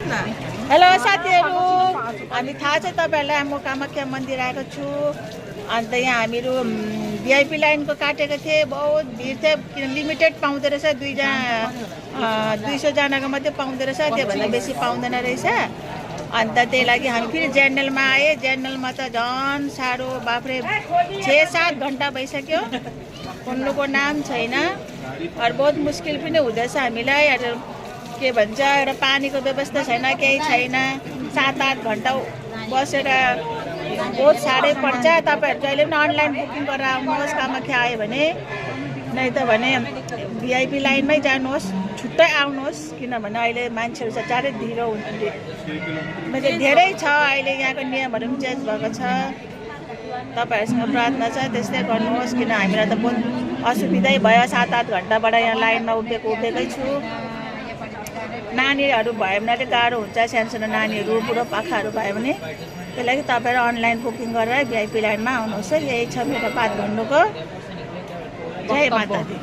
Hello साथीहरू, हामी थाहा छ तपाईहरुलाई म कामाख्या मन्दिर आएको छु। अन्त यहाँ हामीहरू भिआइपी लाइनको काटेको थिए, बहुत भिड थियो किन लिमिटेड पाउँदो रहेछ, 200 जनाको मात्रै पाउँदो रहेछ, त्योभन्दा बेसी पाउँदैन रहेछ। अन्त त्यही लागि हामी फेरि जेनरलमा आए। जेनरलमा त झन् साह्रो, बाफ्रे 6-7 घन्टा भइसक्यो, खोल्नुको नाम छैन। अरू बहुत मुस्किल पनि हुँदैछ हामीलाई। के भन्छ, एउटा पानीको व्यवस्था छैन, केही छैन। 7-8 घन्टा बसेर बहुत साह्रै पर्छ। तपाईहरु जहिले पनि अनलाइन बुकिङ गरेर आउनुहोस् कामाख्या आयो भने, नै त भने भिआइपी लाइनमै जानुहोस्, छुट्टै आउनुहोस्, किनभने अहिले मान्छेहरू चाहिँ साह्रै ढिलो हुन्छ। धेरै छ अहिले, यहाँको नियमहरू पनि चेन्ज भएको छ। तपाईहरुसँग प्रार्थना छ त्यस्तै गर्नुहोस्, किन हामीलाई त बहुत असुविधै भयो। 7-8 घन्टाबाट यहाँ लाइनमा उभिएकै छु। नानीहरू भयो भने चाहिँ गाह्रो हुन्छ, सानसानो नानीहरू, बुढो पाखाहरू भयो भने। त्यही लागि तपाईहरु अनलाइन बुकिङ गरेर भिआइपी लाइनमा आउनुहोस्। यही छ मेरो बात भन्नुको। जय माता दी।